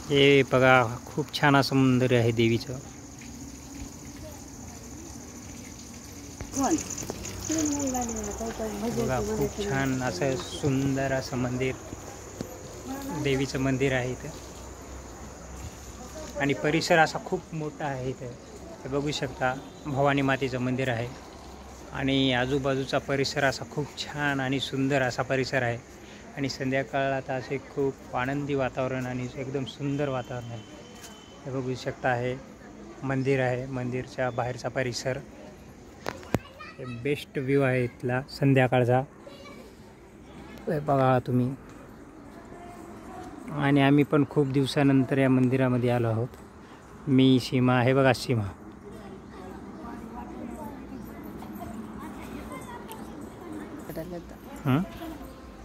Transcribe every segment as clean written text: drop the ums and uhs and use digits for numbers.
हे बघा खूप छान असं मंदिर आहे देवीचं. बघा खूप छान असं सुंदर असं मंदिर, देवीचं मंदिर आहे इथं. आणि परिसर असा खूप मोठा आहे इथं. हे बघू शकता भवानी मातेचं मंदिर आहे आणि आजूबाजूचा परिसर असा खूप छान आणि सुंदर असा परिसर आहे. आणि संध्याकाळात असे खूप आनंदी वातावरण आणि एकदम सुंदर वातावरण आहे. हे बघू शकता हे मंदिर आहे, मंदिरच्या बाहेरचा परिसर. हे बेस्ट व्ह्यू आहे इथला संध्याकाळचा, हे बघा तुम्ही. आणि आम्ही पण खूप दिवसानंतर या मंदिरामध्ये आलो आहोत. मी, सीमा, हे बघा सीमा.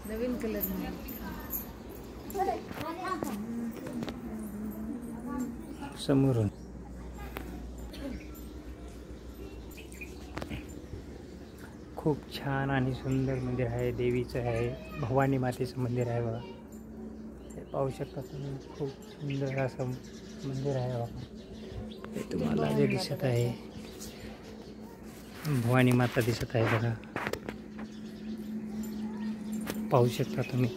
नवीन कलर समोरून खूप छान आणि सुंदर मंदिर आहे, देवीचं आहे, भवानी मातेचं मंदिर आहे बघा. हे पाहू शकता तुम्ही, खूप सुंदर असं मंदिर आहे बघा. हे तुम्हाला जे दिसत आहे भवानी माता दिसत आहे बघा, पाहू शकता तुम्ही.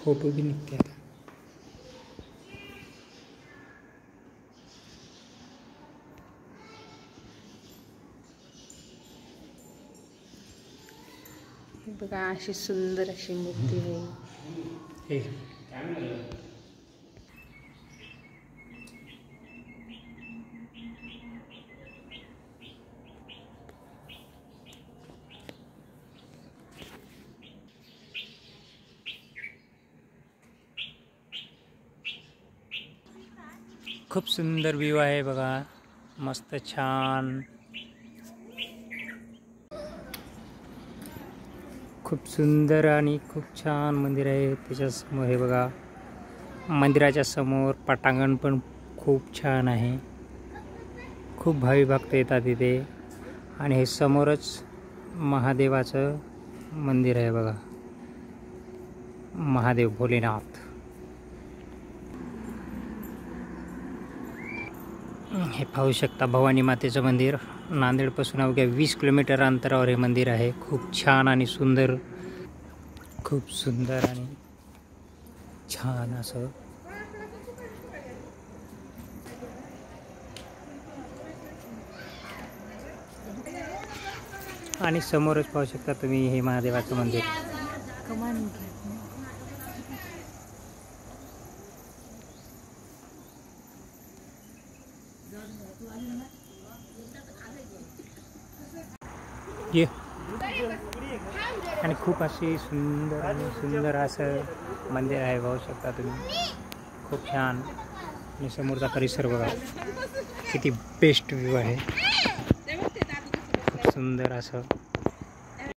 फोटो भी निघते आता. बघा अशी सुंदर अशी मूर्ती आहे. खूप सुंदर व्ह्यू आहे बघा, मस्त छान, खूप सुंदर आणि खूप छान मंदिर आहे. त्याच्यासमोर हे बघा, मंदिराच्या समोर पटांगण पण खूप छान आहे. खूप भावी भक्त येतात तिथे. आणि हे समोरच महादेवाचं मंदिर आहे बघा, महादेव भोलेनाथ. हे पाहू शकता भवानी मातेचं मंदिर. नांदेडपासून अवघ्या 20 किलोमीटर अंतरावर हे मंदिर आहे. खूप छान आणि सुंदर, खूप सुंदर आणि छान असं. आणि समोरच पाहू शकता तुम्ही हे महादेवाचं मंदिर. ये आणि खूप अशी सुंदर आणि सुंदर असं मंदिर आहे, पाहू शकता तुम्ही. खूप छान. आणि समोरचा परिसर बघा किती बेस्ट व्ह्यू आहे, खूप सुंदर असं.